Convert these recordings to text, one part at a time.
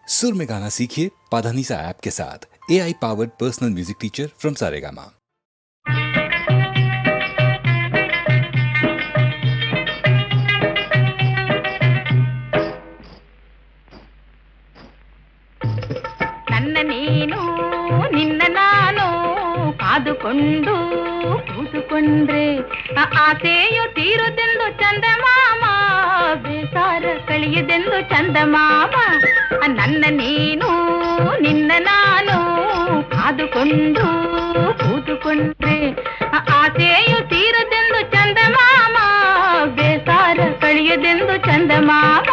सुर में गाना सीखिए पाधानीसा ऐप के साथ। AI powered personal music teacher from Saregama. ನನ್ನ ನೀನು ನಿನ್ನ ನಾನು ಕಾದುಕೊಂಡು ಕೂತುಕೊಂಡ್ರೆ ಆಸೆಯು ತೀರುದೆಂದು ಚಂದಮಾಮ, ಬೇಸಾರ ಕಳೆಯದೆಂದು ಚಂದಮಾಮ. ನನ್ನ ನೀನು ನಿನ್ನ ನಾನು ಕಾದುಕೊಂಡು ಕೂತುಕೊಂಡ್ರೆ ಆಸೆಯು ತೀರುದೆಂದು ಚಂದಮಾಮ, ಬೇಸಾರ ಕಳೆಯದೆಂದು ಚಂದಮಾಮ.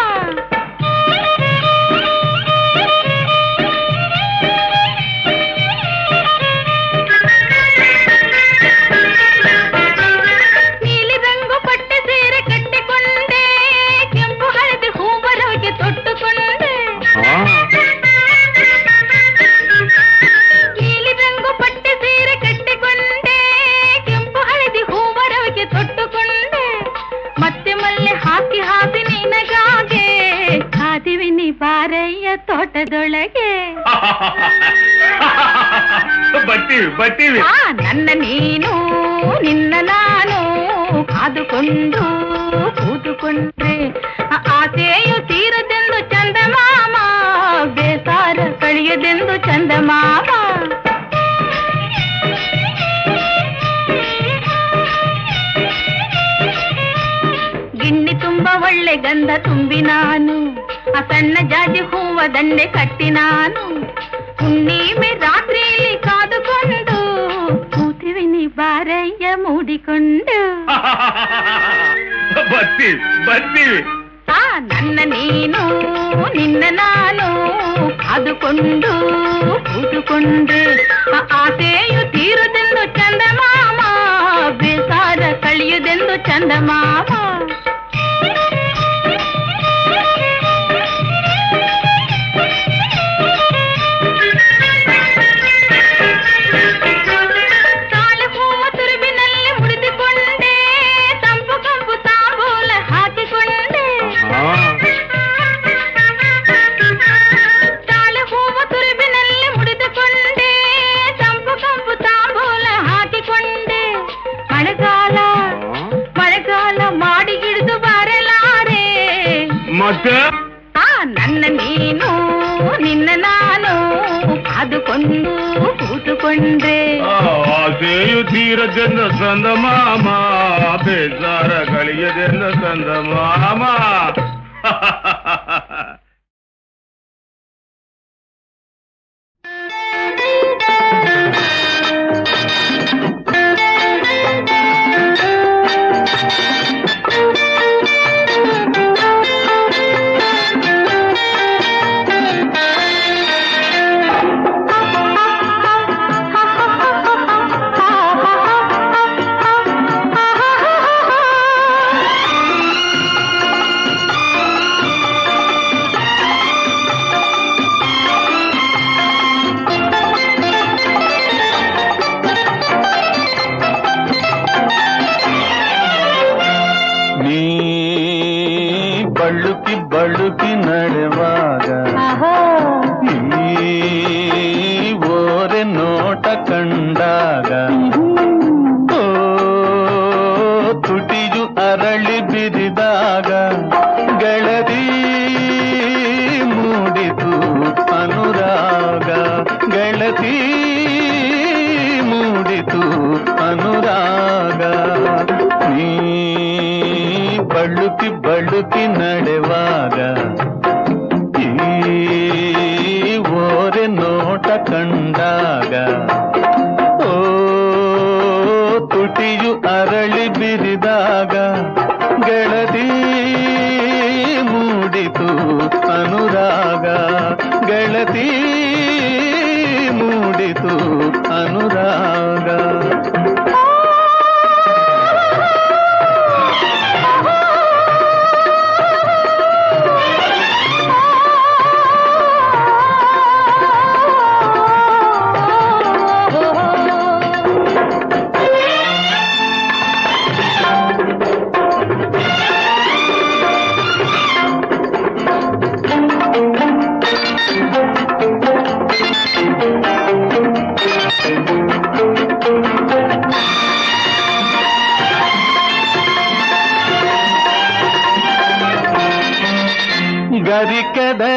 ಬಾರಯ್ಯ ತೋಟದೊಳಗೆ ಬರ್ತೀವಿ. ನನ್ನ ನೀನು ನಿನ್ನ ನಾನು ಕಾದುಕೊಂಡು ಕೂತುಕೊಂಡ್ರೆ ಆಸೆಯು ತೀರದೆಂದು ಚಂದಮಾಮ, ಬೇಸಾರ ಕಳೆಯದೆಂದು ಚಂದಮಾಮ. ಗಿಣ್ಣಿ ತುಂಬ ಒಳ್ಳೆ ಗಂಧ ತುಂಬಿ ನಾನು ಆ ಸಣ್ಣ ಜಾಜಿ ಹೂವ ದಂಡೆ ಕಟ್ಟಿ ನಾನು ಹುಣ್ಣಿಮೆ ರಾತ್ರಿಯಲ್ಲಿ ಕಾದುಕೊಂಡು ಕೂತಿವಿನಿ ಬಾರಯ್ಯ ಮೂಡಿಕೊಂಡು. ಬರ್ತೀವಿ. ನನ್ನ ನೀನು ನಿನ್ನ ನಾನು ಕಾದುಕೊಂಡು ಕೂತುಕೊಂಡ್ರೆ ಆಸೆಯು ತೀರುದೆಂದು ಚಂದಮಾಮ, ಬೇಸಾರ ಕಳೆಯುದೆಂದು ಚಂದಮಾಮ. ನನ್ನ ನೀನು ನಿನ್ನ ನಾನು ಕಾದುಕೊಂಡು ಕೂತುಕೊಂಡ್ರೆ ಆಸೆಯು ತೀರದೆಂದು ಚಂದಮಾಮ, ಬೇಸಾರ ಕಳೆಯದೆಂದು ಚಂದಮಾಮ. ಬಳುಕಿ ನಡೆವಾಗ ಓರೆ ನೋಟ ಕಂಡಾಗ ತುಟಿಯು ಅರಳಿ ಬಿರಿದಾಗ ಗೆಳದಿ ಮೂಡಿತು ಅನುರಾಗ, ಗೆಳತಿ ಮೂಡಿತು ಅನುರಾಗ. ನೀ ಬಳುಕಿ ನಡೆವಾಗ ಓರೆ ನೋಟ ಕಂಡಾಗ ತುಟಿಯು ಅರಳಿ ಬಿರಿದಾಗ ಗೆಳದಿ ಮೂಡಿತು ಅನುರಾಗ, ಗೆಳತಿ ಮೂಡಿತು ಅನುರಾಗ.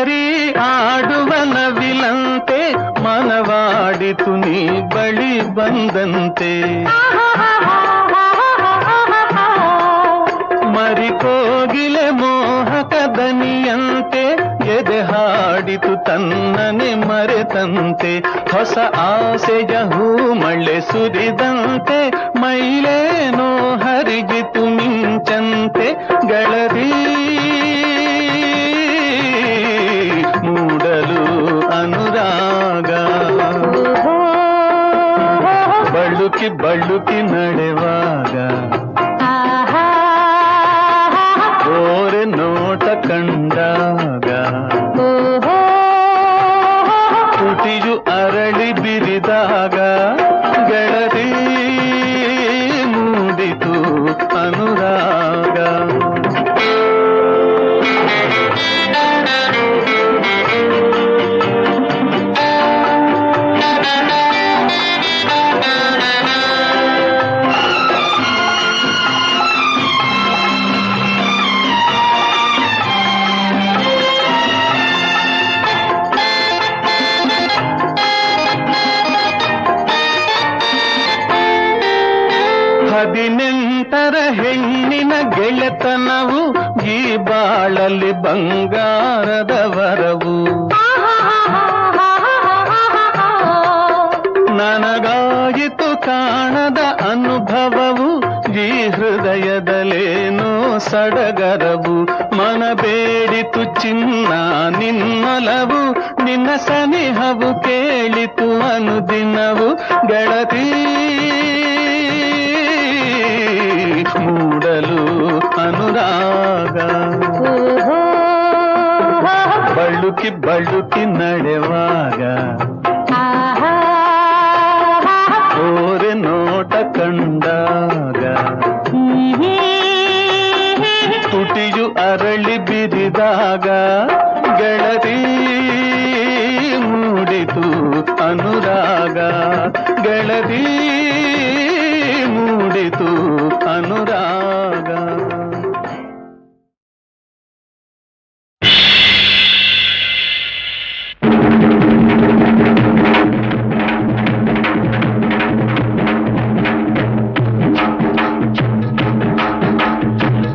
ಮರಿ ಆಡುವ ನವಿಲಂತೆ ಮನವಾಡಿತು ನೀ ಬಳಿ ಬಂದಂತೆ. ಮರಿ ಕೋಗಿಲೆ ಮೋಹಕ ದನಿಯಂತೆ ಎದೆ ಹಾಡಿತು ತನ್ನನೆ ಮರೆತಂತೆ. ಹೊಸ ಆಸೆಯ ಹೂ ಮಳೆ ಸುರಿದಂತೆ ಮೈಲೇನೋ ಹರಿಜಿತು ಮಿಂಚಂತೆ. ಗಳರಿ ಮೂಡಲು ಅನುರಾಗ ಬಳುಕಿ ಬಳುಕಿ ನಡೆವಾಗ ಓರೆ ನೋಟ ಕಂಡಾಗ ತುಟಿಯು ಅರಳಿ ಬಿರಿದಾಗ ಗೆಳತಿ ಮೂಡಿತು ಅನುರಾಗ. ಹದಿನೆಂಟರ ಹೆಣ್ಣಿನ ಗೆಳೆತನವು ಈ ಬಾಳಲ್ಲಿ ಬಂಗಾರದ ವರವು. ನನಗಾಯಿತು ಕಾಣದ ಅನುಭವವು ಈ ಹೃದಯದಲ್ಲೇನೋ ಸಡಗರವು. ಮನ ಬೇಡಿತು ಚಿನ್ನ ನಿನ್ನಲವು ನಿನ್ನ ಸನಿಹವು ಕೇಳಿತು ಅನುದಿನವು. ಗೆಳತಿ ಮೂಡಲು ಅನುರಾಗ ಬಳುಕಿ ಬಳುಕಿ ನಡೆವಾಗ ಓರೆ ನೋಟ ಕಂಡಾಗ ತುಟಿಯು ಅರಳಿ ಬಿರಿದಾಗ ಗೆಳತಿ ಮೂಡಿತು ಅನುರಾಗ. ಗೆಳತಿ ಮೂಡಿತು ಅನುರಾಗ.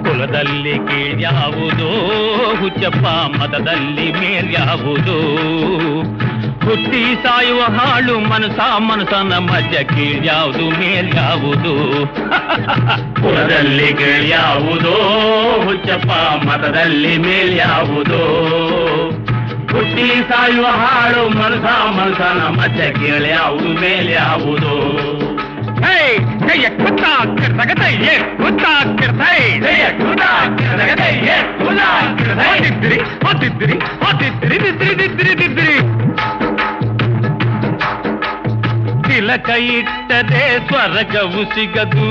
ಕುಲದಲ್ಲಿ ಕೀಳ್ಯಾವುದೋ ಹುಚ್ಚಪ್ಪ ಮತದಲ್ಲಿ ಮೇಲ್ಯಾವುದೋ. ಹುಟ್ಟಿ ಸಾಯುವ ಹಾಳು ಮನಸನ ಮಧ್ಯ ಕೀಳ್ಯಾವುದು ಮೇಲ್ಯಾವುದು. ಕುಲದಲ್ಲಿ ಕೀಳ್ಯಾವುದೋ ಹುಚ್ಚಪ್ಪ ಮತದಲ್ಲಿ ಮೇಲ್ಯಾವುದೋ. ಹುಟ್ಟಿ ಸಾಯುವ ಹಾಳು ಮನಸನ ಮಧ್ಯ ಕೀಳ್ಯಾವುದು ಮೇಲ್ಯಾವುದು. ತಿಲಕ ಇಟ್ಟರೆ ಸ್ವರ್ಗವು ಸಿಗದು.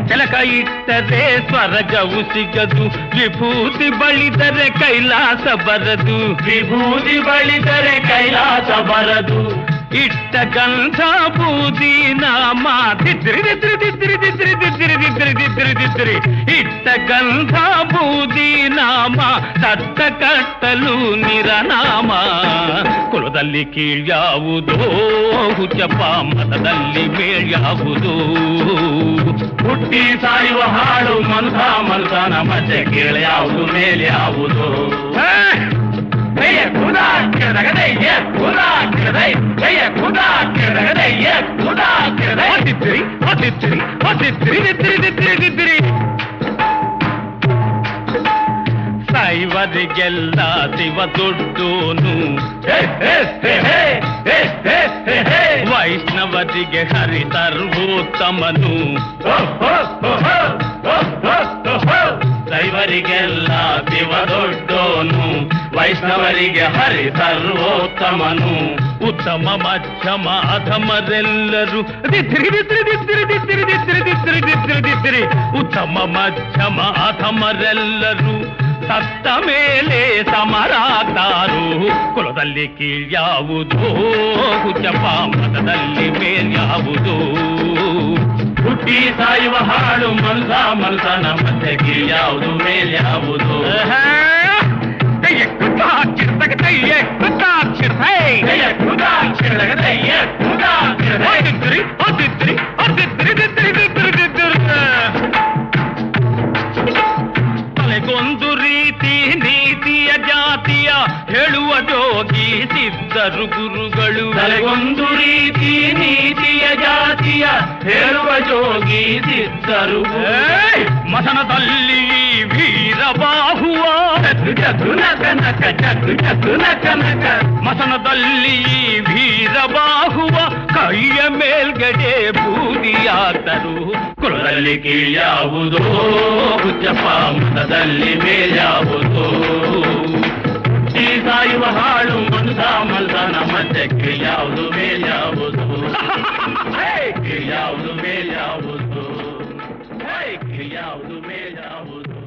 ತಿಲಕ ಇಟ್ಟರೆ ಸ್ವರ್ಗವು ಸಿಗದು. ವಿಭೂತಿ ಬಳಿದರೆ ಕೈಲಾಸ ಬರದು. ವಿಭೂತಿ ಬಳಿದರೆ ಕೈಲಾಸ ಬರದು. ಇಟ್ಟ ಗಂಧ ಬೂದಿ ನಾಮ ದಿದ್ರಿ ಇಟ್ಟ ಗಂಧ ಬೂದಿ ನಾಮ ತಟ್ಟ ಕಟ್ಟಲು ನಿರನಾಮ. ಕುಲದಲ್ಲಿ ಕೀಳ್ಯಾವುದೋ ಹುಚ್ಚಪ್ಪ ಮತದಲ್ಲಿ ಮೇಳ್ಯಾವುದೋ. ಹುಟ್ಟಿ ಸಾಯುವ ಹಾಳು ಮನಸನ ಮಧ್ಯೆ ಕೀಳ್ಯಾವುದು ಮೇಲ್ಯಾವುದು. ಜಯ ಖುದಾ ಕೆಳಗಡೆ ಖುದಾ ಕೆಳಗಡೆ ಜಯ ಖುದಾ ಕೆಳಗಡೆ ಖುದಾ ಕೆಳಗಡೆ ಹೊತ್ತಿದ್ರಿ ಸಾಯುವರಿಗೆಲ್ಲ ಶಿವ ದೊಡ್ಡೋನು. ವೈಷ್ಣವರಿಗೆ ಹರಿ ಸರ್ವೋತ್ತಮನು. ದೈವರಿಗೆಲ್ಲ ಶಿವ ದೊಡ್ಡೋನು. ವೈಷ್ಣವರಿಗೆ ಹರಿ ಸರ್ವೋತ್ತಮನು. ಉತ್ತಮ ಮಧ್ಯಮ ಅಧಮರೆಲ್ಲರೂ ಉತ್ತಮ ಮಧ್ಯಮ ಅಧಮರೆಲ್ಲರೂ ಸತ್ತ ಮೇಲೆ ಸಮರಾಗ್ತಾರು. ಕುಲದಲ್ಲಿ ಕೀಳ್ಯಾವುದೋ ಹುಚ್ಚಪ್ಪ ಮತದಲ್ಲಿ ಮೇಲ್ಯಾವುದೋ. ಹುಟ್ಟಿ ಸಾಯುವ ಹಾಳು ಮನಸನ ಮಧ್ಯಕ್ಕೆ ಯಾವುದು ಮೇಲ್ಯಾವುದು ತಲೆಗೊಂದು ರೀತಿ ನೀತಿಯ ಜಾತಿಯ ಹೇಳುವ ಜೋಗಿ ಸಿದ್ಧರು ಗುರುಗಳು ತಲೆಗೊಂದು ರೀತಿ ನೀತಿಯ ಜಾತಿಯ ಹೇಳುವ ಜೋಗಿ ಸಿದ್ಧರು ಮಸನದಲ್ಲಿ ವೀರಬಾಹುವ ಜಗು ನಕ ನಕ ಜಗು ನಕ ನಕ ಮಸನದಲ್ಲಿ ವೀರಬಾಹುವ ಕೈಯ ಮೇಲ್ಗಡೆ ಬೂದಿಯಾತರು ಕುಲದಲ್ಲಿ ಕೀಳ್ಯಾವುದೋ ಹುಚ್ಚಪ್ಪ ಮತದಲ್ಲಿ ಮೇಲ್ಯಾವುದೋ ಸಾಯುವ ಹಾಳು ಮನಸನ ಮಧ್ಯಕ್ಕೆ ಯಾವುದು ಮೇಲ್ಯಾವುದು ಯಾವುದು ಮೇಲ್ಯಾವುದು ಯಾವುದು ಮೇಲ್ಯಾವುದು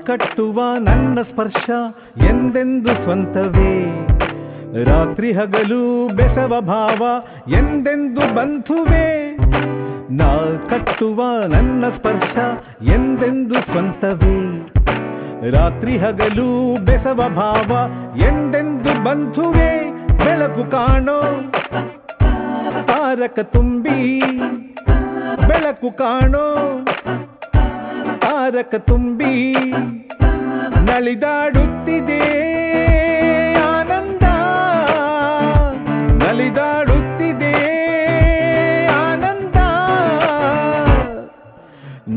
ಕಟ್ಟುವ ನನ್ನ ಸ್ಪರ್ಶ ಎಂದೆಂದು ಸ್ವಂತವೇ, ರಾತ್ರಿ ಹಗಲು ಬೆಸವ ಭಾವ ಎಂದೆಂದು ಬಂಧುವೇ. ನಾ ಕಟ್ಟುವ ನನ್ನ ಸ್ಪರ್ಶ ಎಂದೆಂದು ಸ್ವಂತವೇ, ರಾತ್ರಿ ಹಗಲು ಬೆಸವ ಭಾವ ಎಂದೆಂದು ಬಂಧುವೇ. ಬೆಳಕು ಕಾಣೋ ತಾರಕ ತುಂಬಿ, ಬೆಳಕು ಕಾಣೋ ತಾರಕ ತುಂಬಿ, ನಲಿದಾಡುತ್ತಿದೆ ಆನಂದ, ನಲಿದಾಡುತ್ತಿದೆ ಆನಂದ.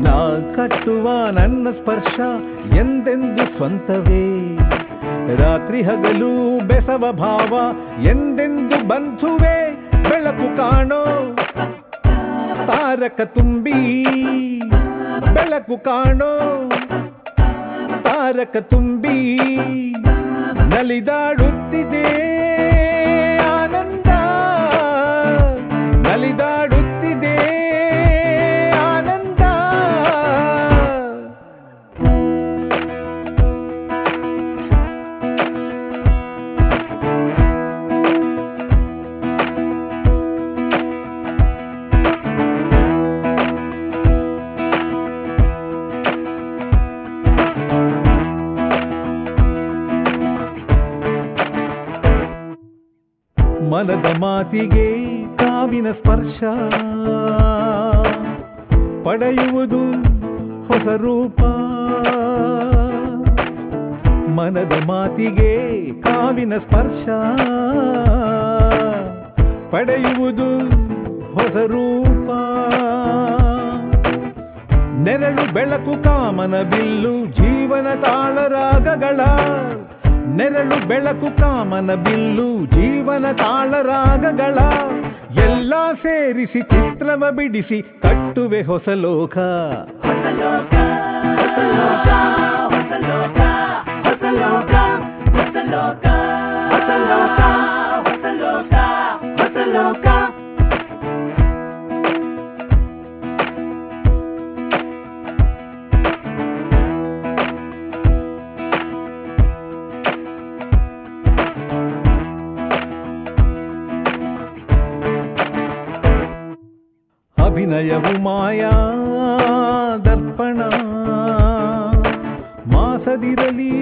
ನಾ ಕಟ್ಟುವ ನನ್ನ ಸ್ಪರ್ಶ ಎಂದೆಂದು ಸ್ವಂತವೇ, ರಾತ್ರಿ ಹಗಲು ಬೆಸವ ಭಾವ ಎಂದೆಂದು ಬಂಧುವೆ. ಬೆಳಕು ಕಾಣೋ ತಾರಕ ತುಂಬಿ, ಬೆಳಕು ಕಾಣೋ ತಾರಕ ತುಂಬಿ, ನಲಿದಾಡುತ್ತಿದೆ ಆನಂದ, ನಲಿದಾಡುತ್ತಿದೆ ಆನಂದ. ಮನದ ಮಾತಿಗೆ ಕಾವಿನ ಸ್ಪರ್ಶ ಪಡೆಯುವುದು ಹೊಸ ರೂಪ. ಮನದ ಮಾತಿಗೆ ಕಾವಿನ ಸ್ಪರ್ಶ ಪಡೆಯುವುದು ಹೊಸ ರೂಪ. ನೆರಳು ಬೆಳಕು ಕಾಮನ ಬಿಲ್ಲು ಜೀವನ ತಾಳರಾಗಗಳ, ನೆರಳು ಬೆಳಕು ಕಾಮನ ಬಿಲ್ಲು ಜೀವನ ತಾಳರಾಗಗಳ. ಎಲ್ಲ ಸೇರಿಸಿ ಚಿತ್ರವ ಬಿಡಿಸಿ ಕಟ್ಟುವೆ ಹೊಸ ಲೋಕ. ಹೊಸ ಲೋಕ, ಹೊಸ ಲೋಕ, ಹೊಸ ಲೋಕ, ಹೊಸ ಲೋಕ, ಹೊಸ ಲೋಕ, ಹೊಸ ಲೋಕ, ಹೊಸ ಲೋಕ, ಹೊಸ ಲೋಕ. ಅಭಿನಯವು ಮಾಯಾ ದರ್ಪಣ, ಮಾಸದಿರಲಿ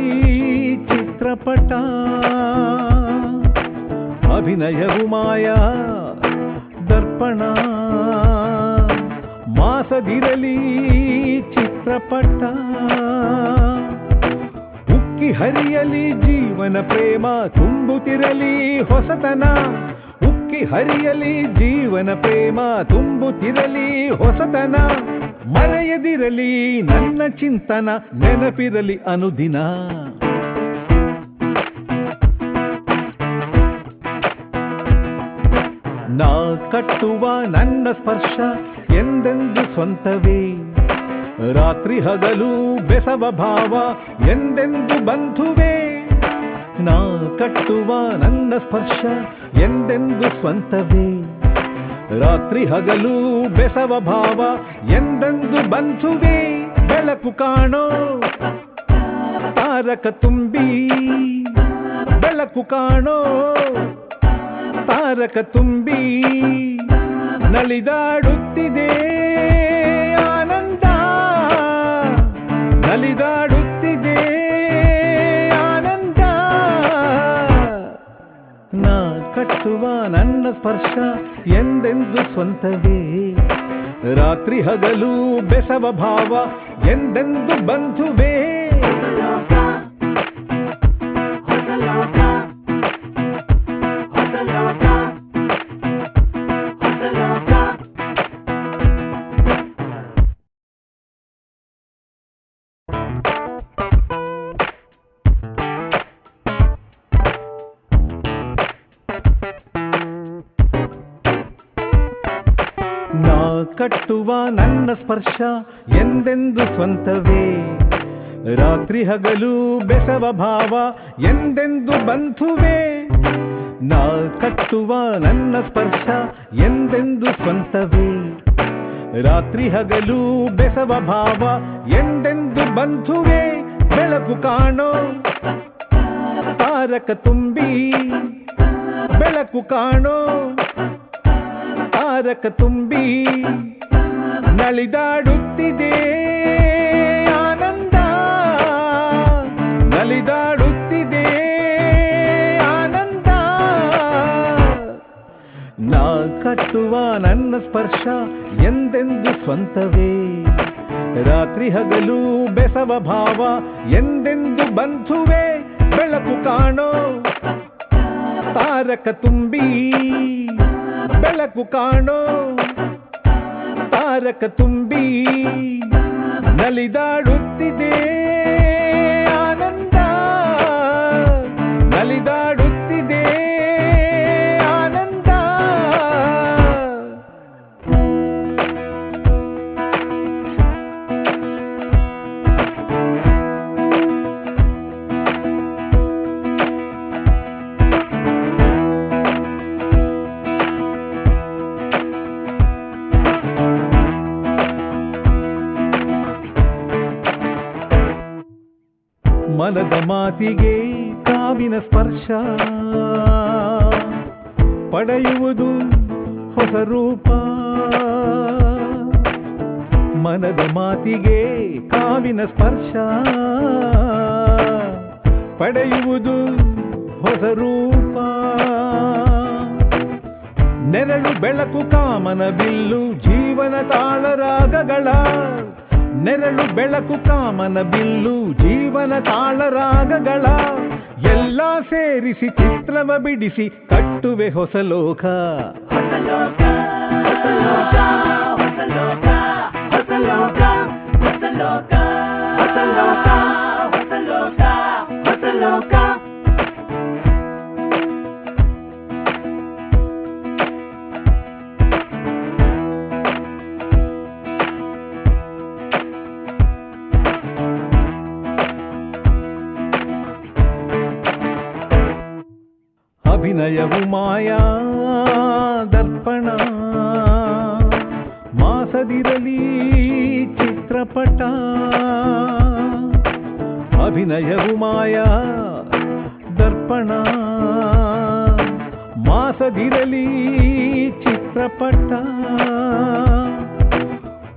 ಚಿತ್ರಪಟ. ಅಭಿನಯವು ಮಾಯಾ ದರ್ಪಣ, ಮಾಸದಿರಲಿ ಚಿತ್ರಪಟ. ಉಕ್ಕಿ ಹರಿಯಲಿ ಜೀವನ ಪ್ರೇಮ ತುಂಬುತ್ತಿರಲಿ ಹೊಸತನ, ಹರಿಯಲಿ ಜೀವನ ಪ್ರೇಮ ತುಂಬುತ್ತಿರಲಿ ಹೊಸತನ. ಮರೆಯದಿರಲಿ ನನ್ನ ಚಿಂತನ, ನೆನಪಿರಲಿ ಅನುದಿನ. ನಾ ಕಟ್ಟುವ ನನ್ನ ಸ್ಪರ್ಶ ಎಂದೆಂದು ಸ್ವಂತವೇ, ರಾತ್ರಿ ಹಗಲು ಬೆಸವ ಭಾವ ಎಂದೆಂದು ಬಂಧುವೆ. ನಾ ಕಟ್ಟುವ ನನ್ನ ಸ್ಪರ್ಶ ಎಂದೆಂದು ಸ್ವಂತವೇ, ರಾತ್ರಿ ಹಗಲು ಬೆಸವ ಭಾವ ಎಂದೆಂದು ಬಂಧುವೆ. ಬೆಳಕು ಕಾಣೋ ತಾರಕ ತುಂಬಿ, ಬೆಳಕು ಕಾಣೋ ತಾರಕ ತುಂಬಿ, ನಲಿದಾಡುತ್ತಿದೆ ಆನಂದ, ನಲಿದಾಡುತ್ತಿದೆ ಆನಂದ. ನಾ ಕಟ್ಟುವ ನನ್ನ ಸ್ಪರ್ಶ ಎಂದೆಂದು ಸ್ವಂತವೇ, ರಾತ್ರಿ ಹಗಲು ಬೆಸವ ಭಾವ ಎಂದೆಂದು ಬಂಧುವೆ. ನಾ ಕಟ್ಟುವ ನನ್ನ ಸ್ಪರ್ಶ ಎಂದೆಂದು ಸ್ವಂತವೇ, ರಾತ್ರಿ ಹಗಲು ಬೆಸವ ಭಾವ ಎಂದೆಂದು ಬಂಧುವೆ. ನಾ ಕಟ್ಟುವ ನನ್ನ ಸ್ಪರ್ಶ ಎಂದೆಂದು ಸ್ವಂತವೇ, ರಾತ್ರಿ ಹಗಲು ಬೆಸವ ಭಾವ ಎಂದೆಂದು ಬಂಧುವೆ. ಬೆಳಕು ಕಾಣೋ ತಾರಕ ತುಂಬಿ, ಬೆಳಕು ಕಾಣೋ ತಾರಕ ತುಂಬಿ, ನಲಿದಾಡುತ್ತಿದೆ ಆನಂದ, ನಲಿದಾಡುತ್ತಿದೆ ಆನಂದ. ನಾ ಕಟ್ಟುವ ನನ್ನ ಸ್ಪರ್ಶ ಎಂದೆಂದು ಸ್ವಂತವೇ, ರಾತ್ರಿ ಹಗಲು ಬೆಸವ ಭಾವ ಎಂದೆಂದು ಬಂಧುವೆ ಬೆಳಕು ಕಾಣೋ ತಾರಕ ತುಂಬಿ ಬೆಳಕು ಕಾಣೋ ತಾರಕ ತುಂಬಿ ನಲಿದಾಡುತ್ತಿದೆ ಆನಂದ ನಲಿದಾಡುತ್ತಿದೆ ಆನಂದ. ಮನದ ಮಾತಿಗೆ ಕಾವಿನ ಸ್ಪರ್ಶ ಪಡೆಯುವುದು ಹೊಸ ರೂಪ. ಮನದ ಮಾತಿಗೆ ಕಾವಿನ ಸ್ಪರ್ಶ ಪಡೆಯುವುದು ಹೊಸ ರೂಪ. ನೆರಳು ಬೆಳಕು ಕಾಮನ ಬಿಲ್ಲು ಜೀವನ ತಾಳರಾಗಗಳ ನೆರಳು ಬೆಳಕು ಕಾಮನ ಬಿಲ್ಲು ಜೀವನ ತಾಳರಾಗಗಳ ಎಲ್ಲ ಸೇರಿಸಿ ಚಿತ್ರವ ಬಿಡಿಸಿ ಕಟ್ಟುವೆ ಹೊಸ ಲೋಕ. ಹೊಸ ಲೋಕ ಹೊಸ ಲೋಕ ಹೊಸ ಲೋಕ ಹೊಸ ಲೋಕ ಹೊಸ ಲೋಕ ಹೊಸ ಲೋಕ ಹೊಸ ಲೋಕ ಹೊಸ ಲೋಕ. ಅಭಿನಯವು ಮಾಯಾ ದರ್ಪಣ ಮಾಸದಿರಲಿ ಚಿತ್ರಪಟ. ಅಭಿನಯವು ಮಾಯಾ ದರ್ಪಣ ಮಾಸದಿರಲಿ ಚಿತ್ರಪಟ.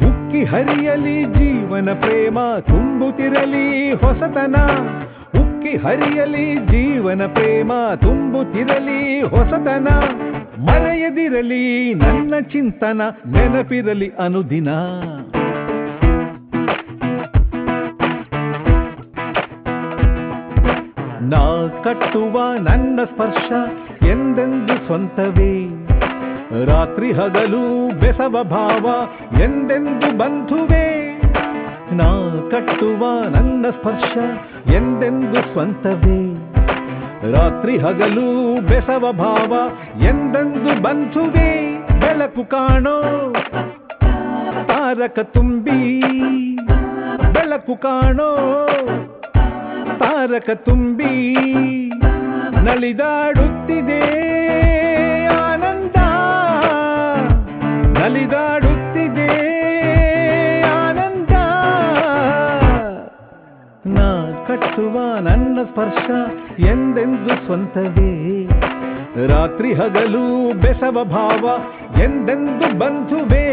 ಉಕ್ಕಿ ಹರಿಯಲಿ ಜೀವನ ಪ್ರೇಮ ತುಂಬುತ್ತಿರಲಿ ಹೊಸತನ. ಹರಿಯಲಿ ಜೀವನ ಪ್ರೇಮ ತುಂಬುತ್ತಿರಲಿ ಹೊಸತನ. ಮರೆಯದಿರಲಿ ನನ್ನ ಚಿಂತನ ನೆನಪಿರಲಿ ಅನುದಿನ. ನಾ ಕಟ್ಟುವ ನನ್ನ ಸ್ಪರ್ಶ ಎಂದೆಂದು ಸ್ವಂತವೇ. ರಾತ್ರಿ ಹಗಲು ಬೆಸವ ಭಾವ ಎಂದೆಂದು ಬಂಧುವೇ. ನಾ ಕಟ್ಟುವ ನನ್ನ ಸ್ಪರ್ಶ ಎಂದೆಂದು ಸ್ವಂತವೇ. ರಾತ್ರಿ ಹಗಲು ಬೆಸವ ಭಾವ ಎಂದೆಂದು ಬಂಧುವೇ. ಬೆಳಕು ಕಾಣೋ ತಾರಕ ತುಂಬಿ ಬೆಳಕು ಕಾಣೋ ತಾರಕ ತುಂಬಿ ನಲಿದಾಡುತ್ತಿದೆ ಆನಂದ ನಲಿದಾಡುತ್ತಿದೆ ಆನಂದ. ನಾ ಕಟ್ಟುವ ನನ್ನ ಸ್ಪರ್ಶ ಎಂದೆಂದು ಸ್ವಂತವೇ. ರಾತ್ರಿ ಹಗಲು ಬೆಸವ ಭಾವ ಎಂದೆಂದು ಬಂಧುವೇ.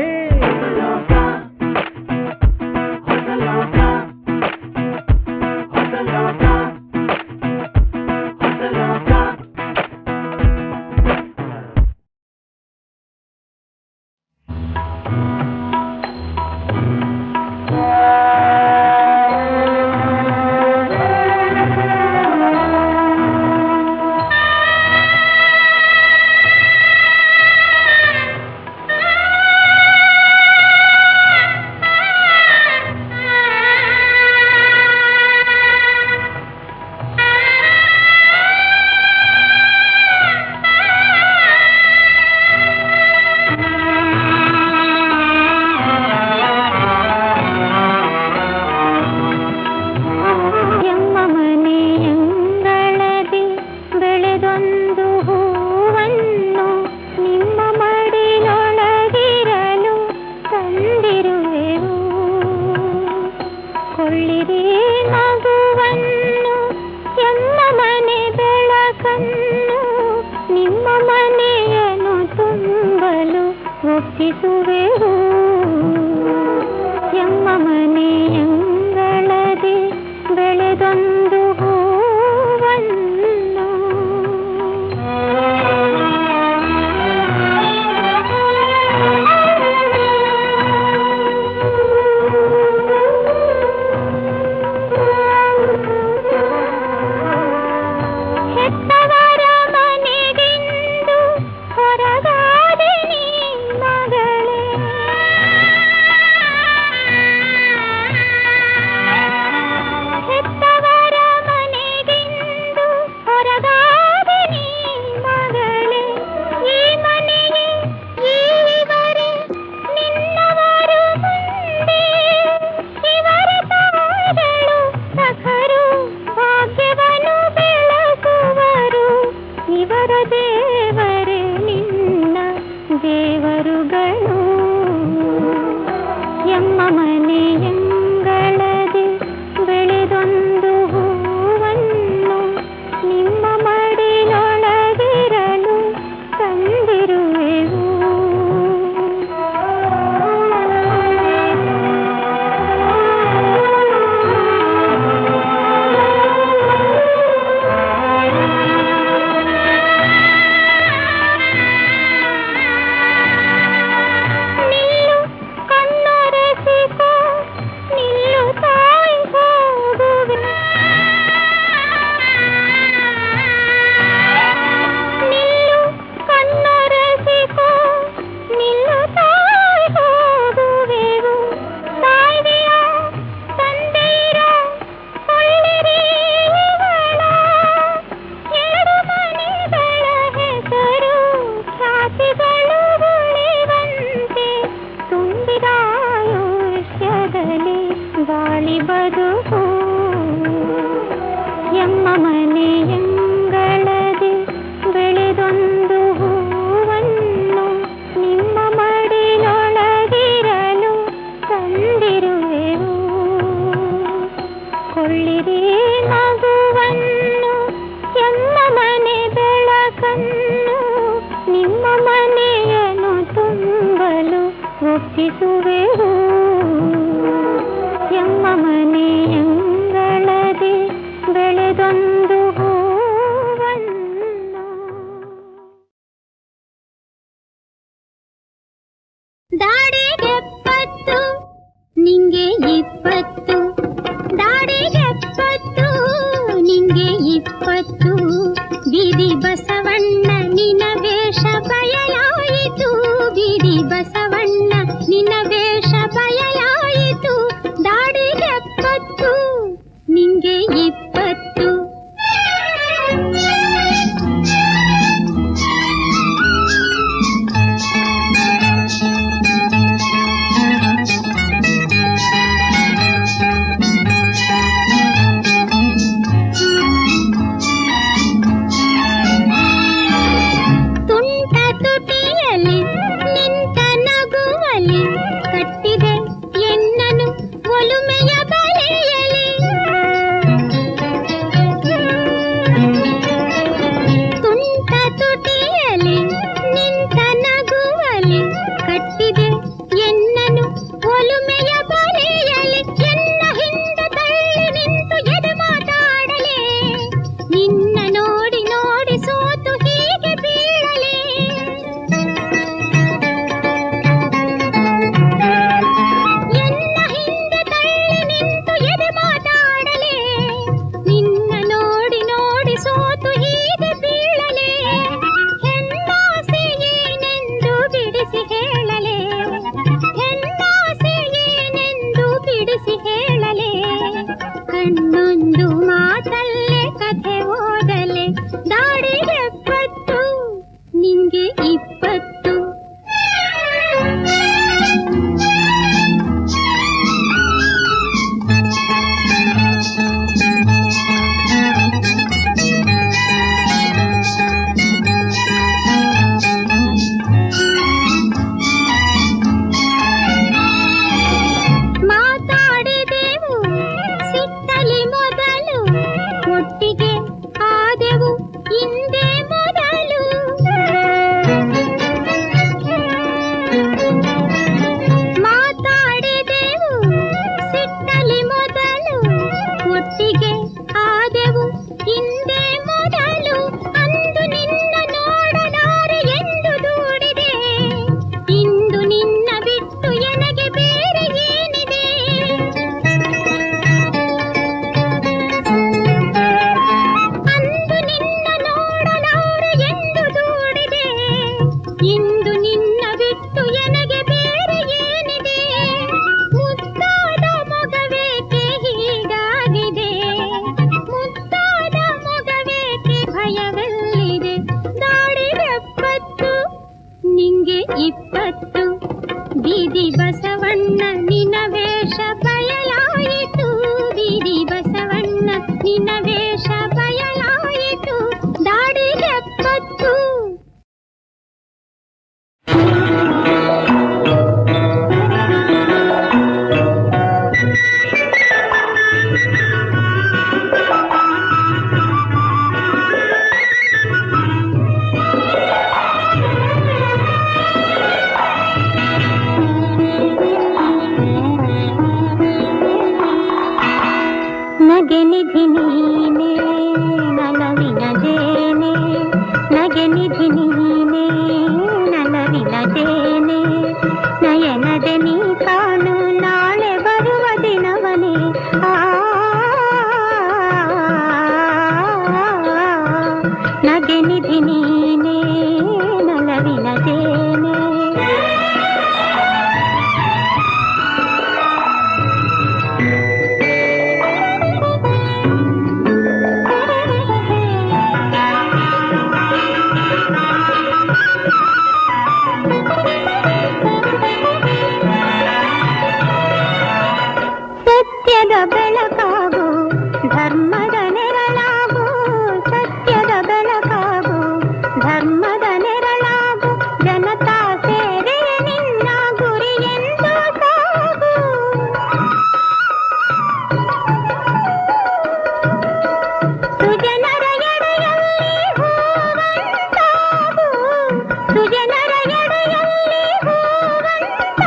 ಒಪ್ಪಿಸುವೆವು ಎಮ್ಮ ಮನೆಯಂಗಳದೆ ಬೆಳೆದೊಂದು ಹೂವನ್ನು. ದಾಡಿಗೆ 70 ನಿಂಗೆ 20, ದಾಡಿಗೆ 70 ನಿಂಗೆ 20, ಬೀದಿ ಬಸವಣ್ಣ ನಿನ್ನ ವೇಷ ಬಯಲಾಯಿತು, ಬೀದಿ ಬಸವಣ್ಣ ನಿನ್ನ ವೇಷ ಬಯಲಾಯಿತು, ದಾಡಿಗೆ 70 ನಿಂಗೆ 20. ಸುಜನರ ಎಡೆಯಲ್ಲಿ ಹೂವಂತ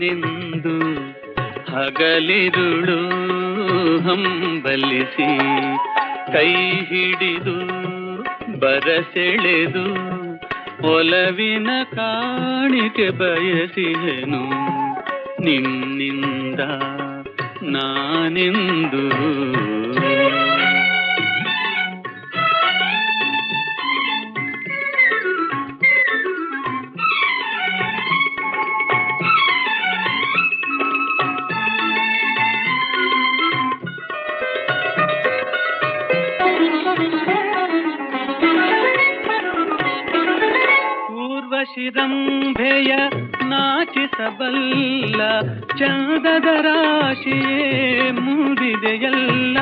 ನಾನೆಂದು ಹಗಲಿರುಳು ಹಂಬಲಿಸಿ ಕೈ ಹಿಡಿದು ಬರಸೆಳೆದು ಒಲವಿನ ಕಾಣಿಕೆ ಬಯಸಿಹೆನು ನಿನ್ನಿಂದ ನಾನೆಂದು. ಶಿರಂಭೆಯ ನಾಚಿಸಬಲ್ಲ ಚಂದದ ರಾಶಿಯೇ ಮೂಡಿದೆಯಲ್ಲ.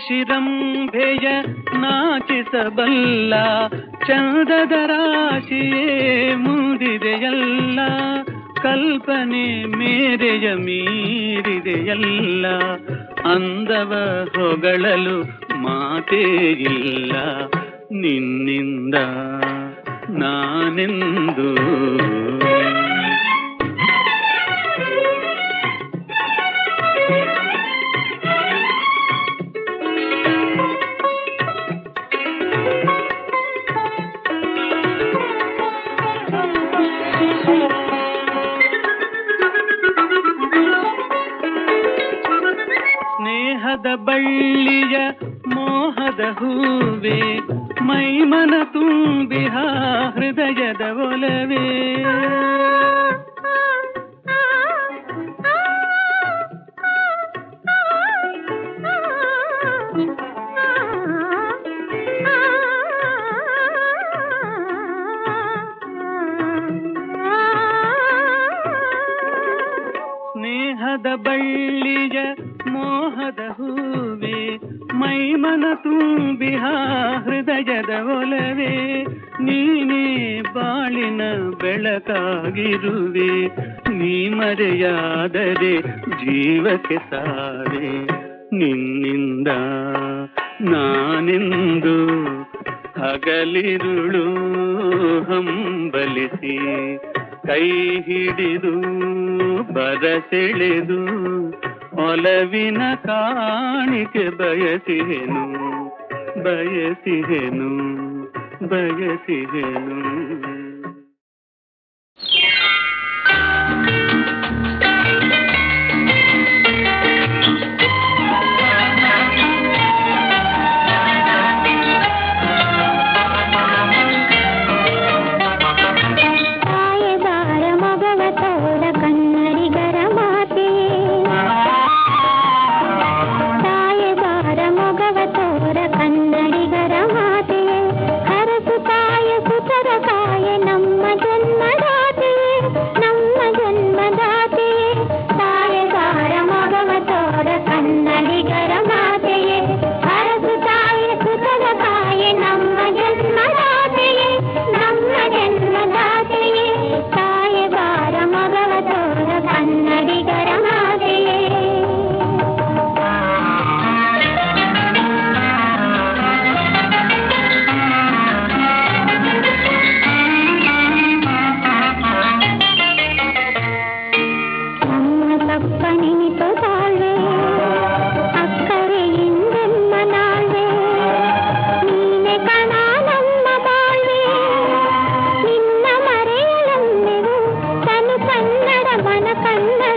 ಶಿರಂಭೆಯ ನಾಚಿಸಬಲ್ಲ ಚಂದದ ರಾಶಿಯೇ ಮೂಡಿದೆಯಲ್ಲ. ಕಲ್ಪನೆ ಮೇರೆಯ ಮೀರಿದೆಯಲ್ಲ. ಅಂದವ ಹೊಗಳಲು ಮಾತೇ ಇಲ್ಲ ನಿನ್ನಿಂದ ನಾನೆಂದು. ಸ್ನೇಹದ ಬಳ್ಳಿಯ ಮೋಹದ ಹೂವೆ ಮೈಮನ ತುಂಬಿಹ ಹೃದಯದ ಒಲವೇ. ಸ್ನೇಹದ ಬಳ್ಳಿಯ ಮೋಹದ ಹೂವೆ ಮೈಮನ ತುಂಬಿಹ ಹೃದಯದ ಒಲವೇ. ನೀನೇ ಬಾಳಿನ ಬೆಳಕಾಗಿರುವೆ. ನೀ ಮರೆಯಾದರೆ ಜೀವಕ್ಕೆ ಸಾವೆ ನಿನ್ನಿಂದ ನಾನೆಂದು. ಹಗಲಿರುಳು ಹಂಬಲಿಸಿ ಕೈ ಹಿಡಿದು ಬರಸೆಳೆದು ಒಲವಿನ ಕಾಣಿಕೆ ಬಯಸಿಹೆನು ಬಯಸಿಹೆನು ಬಯಸಿಹೆನು. ಕನ್ನಡ